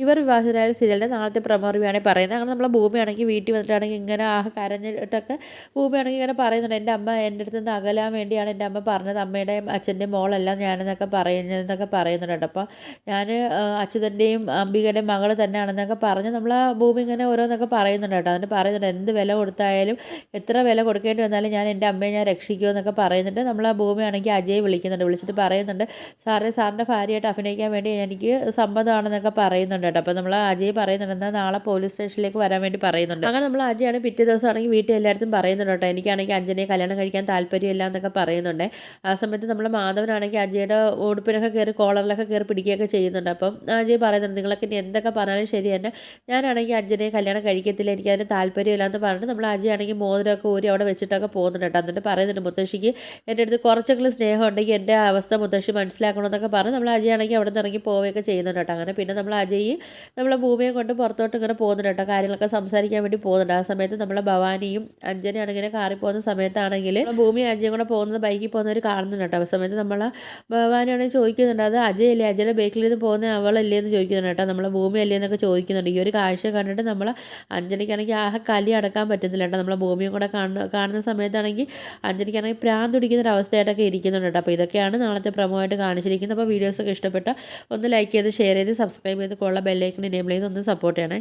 ഇവർ വിവാഹിതരായ സീരിയലിൻ്റെ നാളത്തെ പ്രൊമോ റിവ്യൂ ആണ് പറയുന്നത്. അങ്ങനെ നമ്മളെ ഭൂമിയാണെങ്കിൽ വീട്ടിൽ വന്നിട്ടാണെങ്കിൽ ഇങ്ങനെ കരഞ്ഞിട്ടൊക്കെ ഭൂമിയാണെങ്കിൽ ഇങ്ങനെ പറയുന്നുണ്ട്, എൻ്റെ അമ്മ എൻ്റെ അടുത്ത് നിന്ന് അകലാൻ വേണ്ടിയാണ് എൻ്റെ അമ്മ പറഞ്ഞത്, അമ്മയുടെയും അച്ഛൻ്റെയും മോളല്ല ഞാനെന്നൊക്കെ പറയുന്നുണ്ട് കേട്ടോ. അപ്പോൾ ഞാൻ അച്യുതൻ്റെയും അംബികയുടെയും മകൾ തന്നെയാണെന്നൊക്കെ പറഞ്ഞ് നമ്മൾ ആ ഭൂമി ഇങ്ങനെ ഓരോന്നൊക്കെ പറയുന്നുണ്ട് കേട്ടോ. അതിന് പറയുന്നുണ്ട്, എന്ത് വില കൊടുത്തായാലും എത്ര വില കൊടുക്കേണ്ടി വന്നാലും ഞാൻ എൻ്റെ അമ്മയെ ഞാൻ രക്ഷിക്കുമെന്നൊക്കെ പറയുന്നുണ്ട്. നമ്മൾ ആ ഭൂമിയാണെങ്കിൽ അജയ് വിളിച്ചിട്ട് പറയുന്നുണ്ട്, സാറിൻ്റെ ഭാര്യയായിട്ട് അഭിനയിക്കാൻ വേണ്ടി എനിക്ക് സമ്മതമാണെന്നൊക്കെ പറയുന്നുണ്ട് കേട്ടോ. അപ്പോൾ നമ്മൾ അജയ് പറയുന്നുണ്ട്, എന്നാൽ നാളെ പോലീസ് സ്റ്റേഷനിലേക്ക് വരാൻ വേണ്ടി പറയുന്നുണ്ട്. അങ്ങനെ നമ്മൾ അജയാണ് പിറ്റേ ദിവസമാണെങ്കിൽ വീട്ടിൽ എല്ലായിടത്തും പറയുന്നുണ്ട് കേട്ടോ, എനിക്കാണെങ്കിൽ അഞ്ജനയെ കല്യാണം കഴിക്കാൻ താല്പര്യമില്ല എന്നൊക്കെ പറയുന്നുണ്ട്. ആ സമയത്ത് നമ്മൾ മാധവനാണെങ്കിൽ അജയുടെ ഉടുപ്പിനൊക്കെ കയറി കോളറിലൊക്കെ കയറി പിടിക്കുകയൊക്കെ ചെയ്യുന്നുണ്ട്. അപ്പം അജയ് പറയുന്നുണ്ട്, നിങ്ങളൊക്കെ ഇനി എന്തൊക്കെ പറഞ്ഞാലും ശരി തന്നെ, ഞാനാണെങ്കിൽ അഞ്ജനയെ കല്യാണം കഴിക്കത്തില്ല, എനിക്കതിന് താല്പര്യമില്ല എന്ന് പറഞ്ഞിട്ട് നമ്മൾ അജയാണെങ്കിൽ മോതിരമൊക്കെ ഊരി അവിടെ വെച്ചിട്ടൊക്കെ പോകുന്നുണ്ട് കേട്ടോ. എന്നിട്ട് പറയുന്നുണ്ട്, മുത്തശ്ശിക്ക് എൻ്റെ അടുത്ത് കുറച്ചെങ്കിലും സ്നേഹം ഉണ്ടെങ്കിൽ എൻ്റെ അവസ്ഥ മുത്തശ്ശി മനസ്സിലാക്കണമെന്നൊക്കെ പറഞ്ഞ് നമ്മൾ അജയാണെങ്കിൽ അവിടെ നിന്ന് ഇറങ്ങി പോവുകയൊക്കെ ചെയ്യുന്നുണ്ട് കേട്ടോ. അങ്ങനെ പിന്നെ നമ്മൾ അജയ് നമ്മളെ ഭൂമിയെ കൊണ്ട് പുറത്തോട്ട് ഇങ്ങനെ പോകുന്നുണ്ട് കേട്ടോ, കാര്യങ്ങളൊക്കെ സംസാരിക്കാൻ വേണ്ടി പോകുന്നുണ്ട്. ആ സമയത്ത് നമ്മളെ ഭവാനിയും അഞ്ജനയാണ് ഇങ്ങനെ കാറി പോകുന്ന സമയത്താണെങ്കിൽ ഭൂമി അജയും കൂടെ പോകുന്നത് ബൈക്കിൽ പോകുന്നവർ കാണുന്നുണ്ട് കേട്ടോ. ആ സമയത്ത് നമ്മളെ ഭവാനിയാണെങ്കിൽ ചോദിക്കുന്നുണ്ട്, അത് അജയല്ലേ, അജയുടെ ബൈക്കിൽ നിന്ന് പോകുന്ന അവളല്ലേ എന്ന് ചോദിക്കുന്നുണ്ട് കേട്ടോ. നമ്മളെ ഭൂമി അല്ലേ എന്നൊക്കെ ചോദിക്കുന്നുണ്ട്. ഈ ഒരു കാഴ്ച കണ്ടിട്ട് നമ്മൾ അഞ്ജനയ്ക്കാണെങ്കിൽ കലി അടക്കാൻ പറ്റുന്നില്ല കേട്ടോ. നമ്മളെ ഭൂമിയും കൂടെ കാണുന്ന സമയത്താണെങ്കിൽ അഞ്ജനയ്ക്കാണെങ്കിൽ പ്രാന്ത് പിടിക്കുന്ന ഒരു അവസ്ഥയായിട്ടൊക്കെ ഇരിക്കുന്നുണ്ട് കേട്ടോ. അപ്പോൾ ഇതൊക്കെയാണ് നാളത്തെ പ്രൊമോ ആയിട്ട് കാണിച്ചിരിക്കുന്നത്. അപ്പോൾ വീഡിയോസൊക്കെ ഇഷ്ടപ്പെട്ട ഒന്ന് ലൈക്ക് ചെയ്ത് ഷെയർ ചെയ്ത് സബ്സ്ക്രൈബ് ചെയ്ത് കൊള്ള ബെല്ലൈക്കൺ എനേബിൾ ചെയ്ത് ഒന്ന് സപ്പോർട്ട് ചെയ്യണേ.